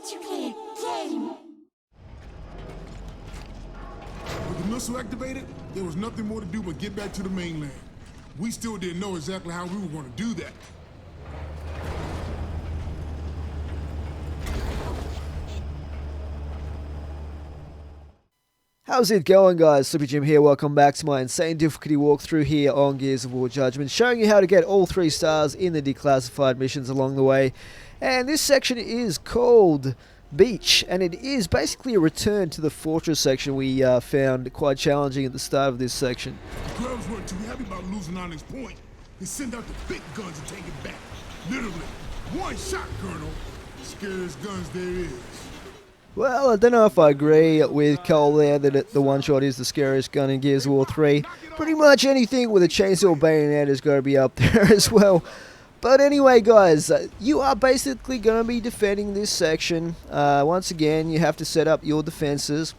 to play a game. With the missile activated, there was nothing more to do but get back to the mainland. We still didn't know exactly how we were going to do that. How's it going, guys? Sleepy Jim here. Welcome back to my insane difficulty walkthrough here on Gears of War Judgment, showing you how to get all 3 stars in the declassified missions along the way. And this section is called Beach, and it is basically a return to the fortress section we found quite challenging at the start of this section. The clubs weren't too happy about losing on this point. They send out the big guns and take it back. Literally, one shot, Colonel. Scariest guns there is. Well, I don't know if I agree with Cole there that the one-shot is the scariest gun in Gears of War 3. Pretty much anything with a chainsaw bayonet has got to be up there as well. But anyway, guys, you are basically going to be defending this section. Once again, you have to set up your defenses.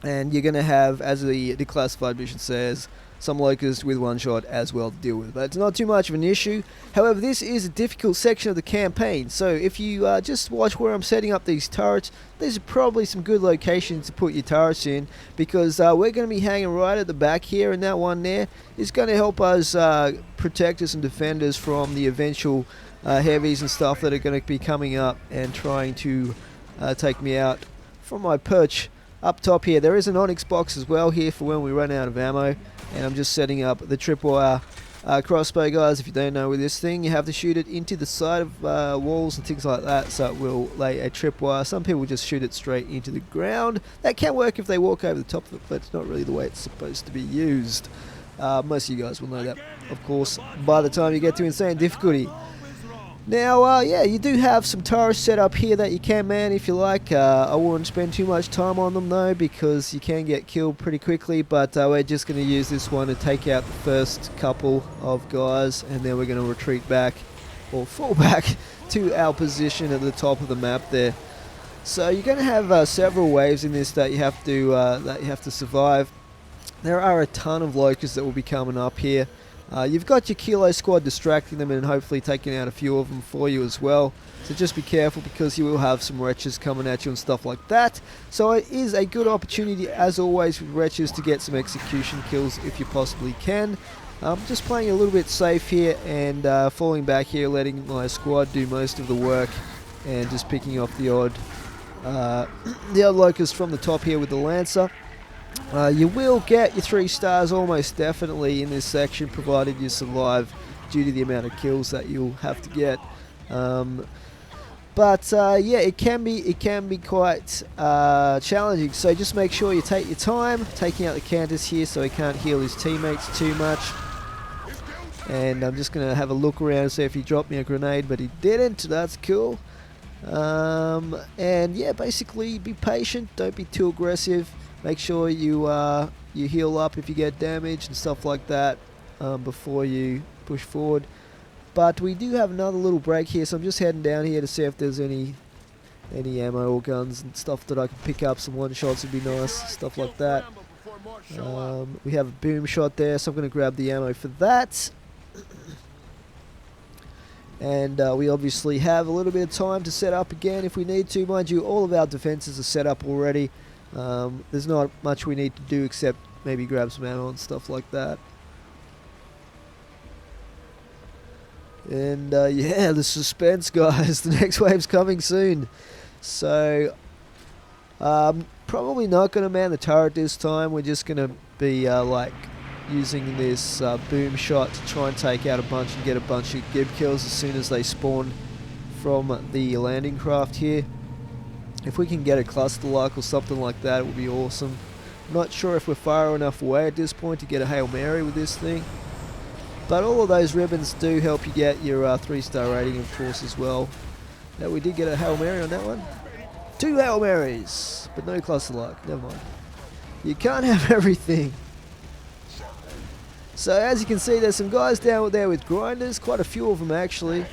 And you're going to have, as the declassified mission says, some locusts with one shot as well to deal with. But it's not too much of an issue. However, this is a difficult section of the campaign. So if you just watch where I'm setting up these turrets, these are probably some good locations to put your turrets in. Because we're going to be hanging right at the back here, and that one there is going to help us protect us and defend us from the eventual heavies and stuff that are going to be coming up and trying to take me out from my perch up top here. There is an onyx box as well here for when we run out of ammo. And I'm just setting up the tripwire crossbow, guys. If you don't know with this thing, you have to shoot it into the side of walls and things like that, so it will lay a tripwire. Some people just shoot it straight into the ground. That can work if they walk over the top of it, but it's not really the way it's supposed to be used. Most of you guys will know that, of course, by the time you get to insane difficulty. Now, yeah, you do have some turrets set up here that you can man if you like. I wouldn't spend too much time on them though, because you can get killed pretty quickly, but we're just going to use this one to take out the first couple of guys, and then we're going to retreat back, or fall back, to our position at the top of the map there. So you're going to have several waves in this that you have to survive. There are a ton of locusts that will be coming up here. You've got your Kilo squad distracting them and hopefully taking out a few of them for you as well. So just be careful, because you will have some wretches coming at you and stuff like that. So it is a good opportunity, as always, with wretches to get some execution kills if you possibly can. Just playing a little bit safe here and falling back here, letting my squad do most of the work, and just picking off the odd locust from the top here with the Lancer. You will get your 3 stars almost definitely in this section, provided you survive, due to the amount of kills that you'll have to get. Yeah, it can be quite challenging. So just make sure you take your time, taking out the Cantus here so he can't heal his teammates too much. And I'm just going to have a look around and see if he dropped me a grenade, but he didn't. That's cool. And yeah, basically be patient, don't be too aggressive. Make sure you heal up if you get damaged and stuff like that before you push forward. But we do have another little break here, so I'm just heading down here to see if there's any ammo or guns and stuff that I can pick up. Some one-shots would be nice, stuff like that. We have a boom shot there, so I'm going to grab the ammo for that. And we obviously have a little bit of time to set up again if we need to. Mind you, all of our defenses are set up already. There's not much we need to do except maybe grab some ammo and stuff like that. And yeah, the suspense, guys. The next wave's coming soon. So probably not going to man the turret this time. We're just going to be like using this boom shot to try and take out a bunch and get a bunch of gib kills as soon as they spawn from the landing craft here. If we can get a cluster lock or something like that, it would be awesome. I'm not sure if we're far enough away at this point to get a Hail Mary with this thing. But all of those ribbons do help you get your 3-star rating, of course, as well. Now, we did get a Hail Mary on that one. 2 Hail Marys, but no cluster lock. Never mind. You can't have everything. So, as you can see, there's some guys down there with grinders. Quite a few of them, actually.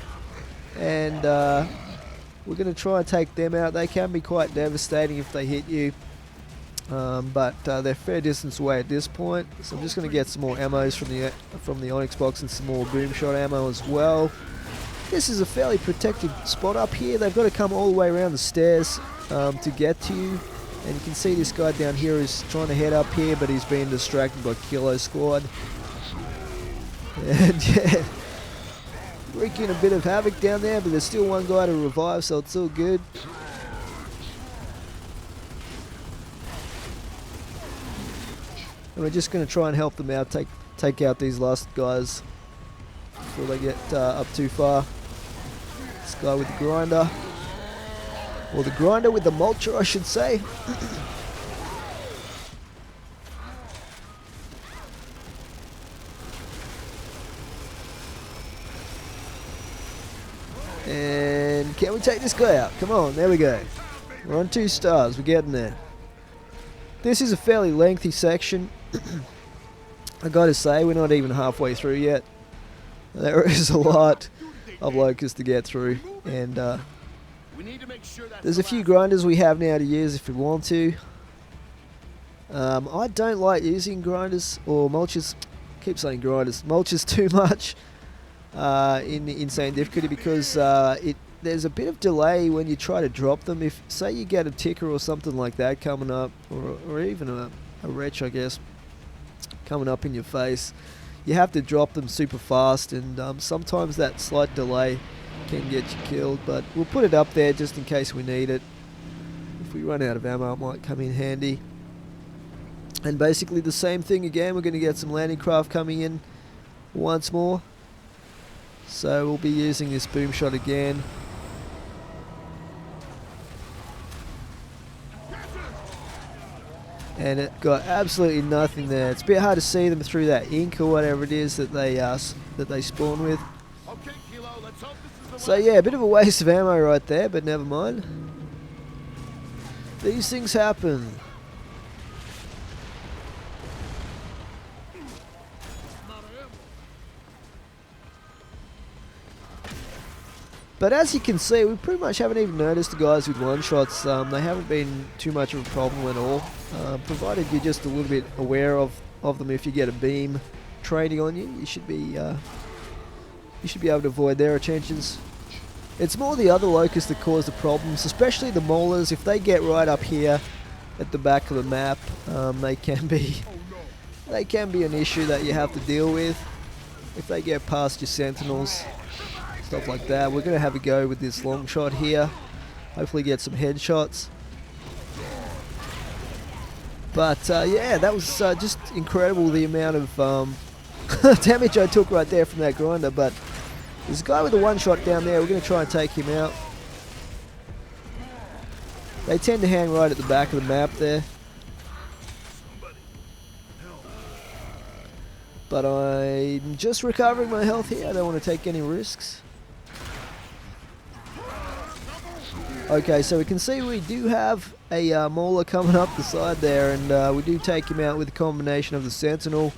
And we're going to try and take them out. They can be quite devastating if they hit you. But they're a fair distance away at this point. So I'm just going to get some more ammos from the Onyx box and some more boom shot ammo as well. this is a fairly protected spot up here. They've got to come all the way around the stairs to get to you. And you can see this guy down here is trying to head up here, but he's being distracted by Kilo Squad. And yeah, wreaking a bit of havoc down there, but there's still one guy to revive, so it's all good. And we're just going to try and help them out, take out these last guys before they get up too far. This guy with the grinder. Or the grinder with the mulcher, I should say. And can we take this guy out? Come on, there we go. We're on 2 stars, we're getting there. This is a fairly lengthy section. I gotta say, we're not even halfway through yet. There is a lot of locusts to get through, and there's a few grinders we have now to use if we want to. I don't like using grinders or mulches. Keep saying grinders. Mulches too much in the insane difficulty because there's a bit of delay when you try to drop them. If say you get a ticker or something like that coming up, or even a wretch, I guess, coming up in your face, you have to drop them super fast, and sometimes that slight delay can get you killed, but we'll put it up there just in case we need it. If we run out of ammo, it might come in handy. And basically the same thing again, we're going to get some landing craft coming in once more. So we'll be using this boom shot again. And it got absolutely nothing there. It's a bit hard to see them through that ink or whatever it is that they spawn with. So yeah, a bit of a waste of ammo right there, but never mind. These things happen. But as you can see, we pretty much haven't even noticed the guys with one-shots. They haven't been too much of a problem at all, provided you're just a little bit aware of them. If you get a beam training on you, you should be able to avoid their attentions. It's more the other locusts that cause the problems, especially the maulers. If they get right up here at the back of the map, they can be an issue that you have to deal with. If they get past your sentinels, stuff like that. We're going to have a go with this long shot here. Hopefully get some headshots. But yeah, that was just incredible, the amount of damage I took right there from that grinder. But there's a guy with a one-shot down there. We're going to try and take him out. They tend to hang right at the back of the map there. But I'm just recovering my health here. I don't want to take any risks. Okay, so we can see we do have a mauler coming up the side there, and we do take him out with a combination of the sentinel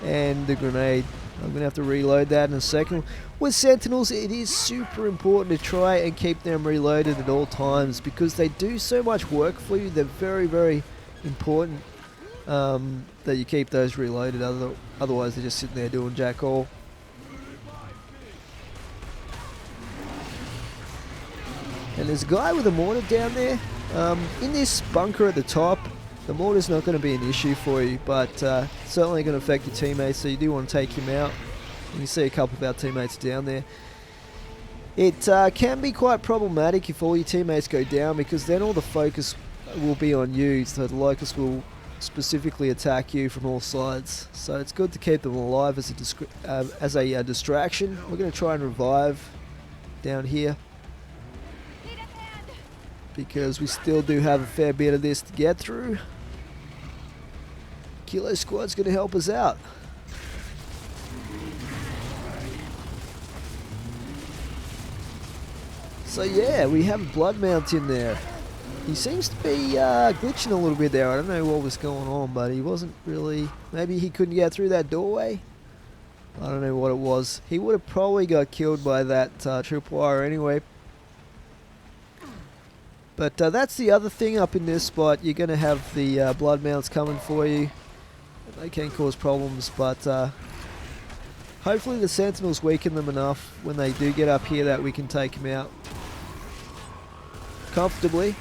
and the grenade. I'm going to have to reload that in a second. With sentinels, it is super important to try and keep them reloaded at all times because they do so much work for you. They're very, very important that you keep those reloaded. Otherwise, they're just sitting there doing jack all. And there's a guy with a mortar down there. In this bunker at the top, the mortar's not going to be an issue for you, but certainly going to affect your teammates, so you do want to take him out. You can see a couple of our teammates down there. It can be quite problematic if all your teammates go down, because then all the focus will be on you, so the locusts will specifically attack you from all sides. So it's good to keep them alive as a distraction. We're going to try and revive down here, because we still do have a fair bit of this to get through. Kilo Squad's going to help us out. So yeah, we have a blood mount in there. He seems to be glitching a little bit there. I don't know what was going on, but he wasn't really... Maybe he couldn't get through that doorway? I don't know what it was. He would have probably got killed by that tripwire anyway. But that's the other thing up in this spot. You're going to have the blood mounts coming for you. They can cause problems, but Hopefully the Sentinels weaken them enough when they do get up here that we can take them out comfortably.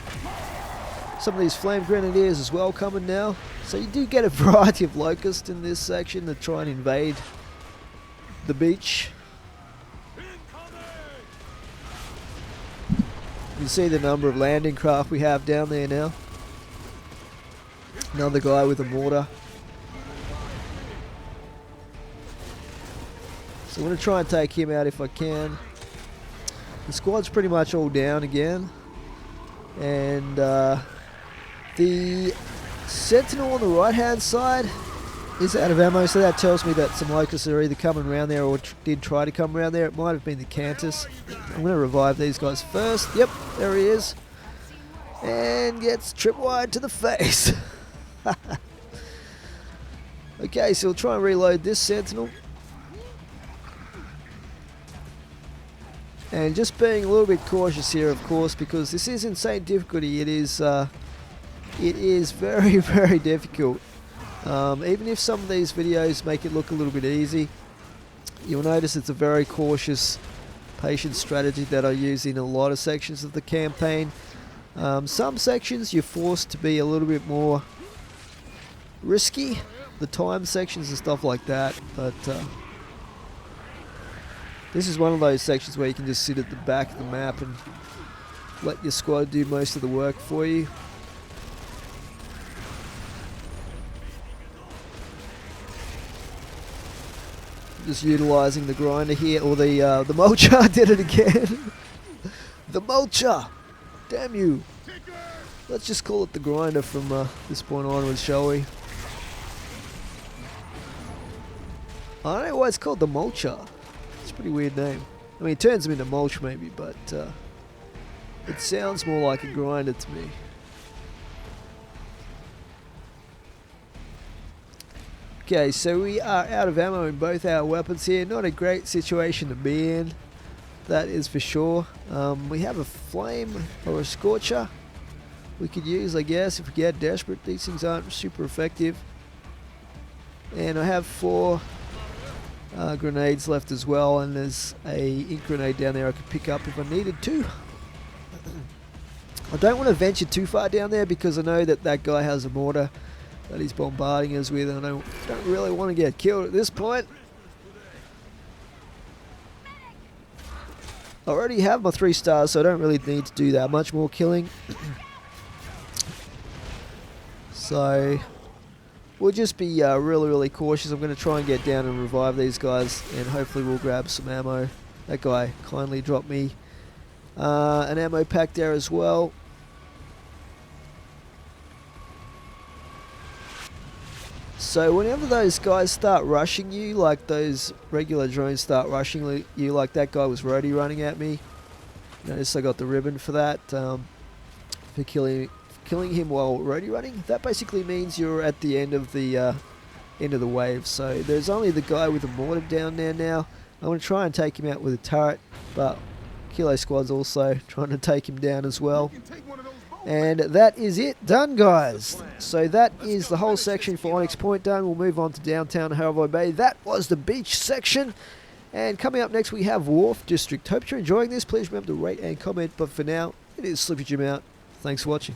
Some of these Flame Grenadiers as well coming now. So you do get a variety of Locusts in this section that try and invade the beach. You can see the number of landing craft we have down there now. Another guy with a mortar. So I'm going to try and take him out if I can. The squad's pretty much all down again. And the Sentinel on the right hand side is out of ammo, so that tells me that some Locusts are either coming around there or did try to come around there. It might have been the Cantus. I'm going to revive these guys first. Yep, there he is. And gets tripwire to the face. Okay, so we'll try and reload this Sentinel. And just being a little bit cautious here, of course, because this is insane difficulty. It is very, very difficult. Even if some of these videos make it look a little bit easy, you'll notice it's a very cautious, patient strategy that I use in a lot of sections of the campaign. Some sections you're forced to be a little bit more risky, the time sections and stuff like that, but this is one of those sections where you can just sit at the back of the map and let your squad do most of the work for you. Just utilising the grinder here, or the mulcher. Did it again. The mulcher! Damn you! Let's just call it the grinder from this point onwards, shall we? I don't know why it's called the mulcher. It's a pretty weird name. I mean, it turns them into mulch maybe, but it sounds more like a grinder to me. Okay, so we are out of ammo in both our weapons here. Not a great situation to be in, that is for sure. We have a flame or a scorcher we could use, I guess, if we get desperate. These things aren't super effective. And I have 4 grenades left as well, and there's a ink grenade down there I could pick up if I needed to. I don't want to venture too far down there because I know that that guy has a mortar that he's bombarding us with, and I don't really want to get killed at this point. I already have my 3 stars, so I don't really need to do that much more killing. So we'll just be really, really cautious. I'm going to try and get down and revive these guys, and hopefully we'll grab some ammo. That guy kindly dropped me an ammo pack there as well. So whenever those guys start rushing you, like those regular drones start rushing you, like that guy was roadie running at me. Notice I got the ribbon for that, for killing him while roadie running. That basically means you're at the end of the wave. So there's only the guy with the mortar down there now. I'm going to try and take him out with a turret, but Kilo Squad's also trying to take him down as well. And that is it done, guys. So that is the whole section for Onyx Point done. We'll move on to downtown Haravoy Bay. That was the beach section. And coming up next we have Wharf District. Hope you're enjoying this. Please remember to rate and comment. But for now, it is Slippy Jim out. Thanks for watching.